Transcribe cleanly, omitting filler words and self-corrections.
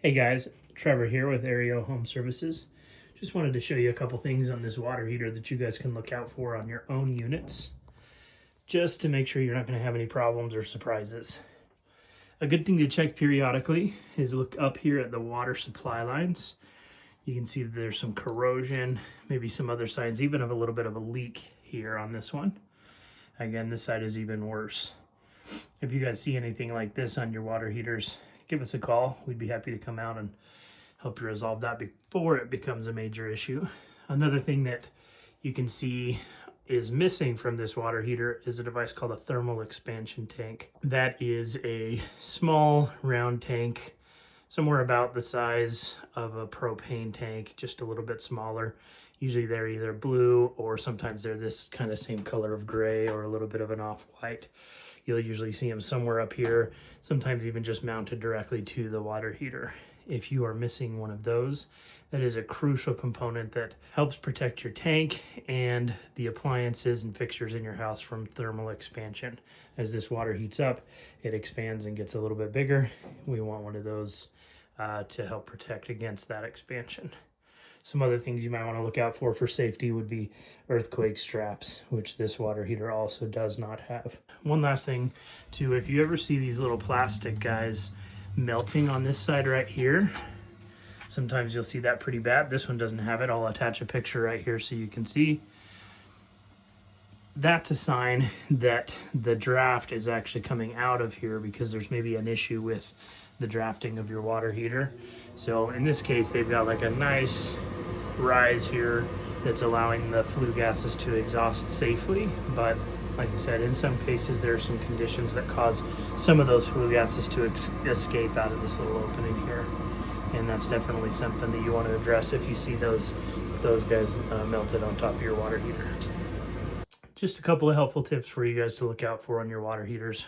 Hey guys, Trevor here with Aireo Home Services. Just wanted to show you a couple things on this water heater that you guys can look out for on your own units, just to make sure you're not going to have any problems or surprises. A good thing to check periodically is look up here at the water supply lines. You can see that there's some corrosion, maybe some other signs, even of a little bit of a leak here on this one. Again, this side is even worse. If you guys see anything like this on your water heaters, give us a call. We'd be happy to come out and help you resolve that before it becomes a major issue. Another thing that you can see is missing from this water heater is a device called a thermal expansion tank. That is a small round tank, somewhere about the size of a propane tank, just a little bit smaller. Usually they're either blue or sometimes they're this kind of same color of gray or a little bit of an off-white. You'll usually see them somewhere up here, sometimes even just mounted directly to the water heater. If you are missing one of those, that is a crucial component that helps protect your tank and the appliances and fixtures in your house from thermal expansion. As this water heats up, it expands and gets a little bit bigger. We want one of those to help protect against that expansion. Some other things you might want to look out for safety would be earthquake straps, which this water heater also does not have. One last thing too, if you ever see these little plastic guys melting on this side right here, sometimes you'll see that pretty bad. This one doesn't have it. I'll attach a picture right here so you can see. That's a sign that the draft is actually coming out of here because there's maybe an issue with the drafting of your water heater. So in this case, they've got like a nice rise here that's allowing the flue gases to exhaust safely. But like I said, in some cases, there are some conditions that cause some of those flue gases to escape out of this little opening here. And that's definitely something that you want to address if you see those guys melted on top of your water heater. Just a couple of helpful tips for you guys to look out for on your water heaters.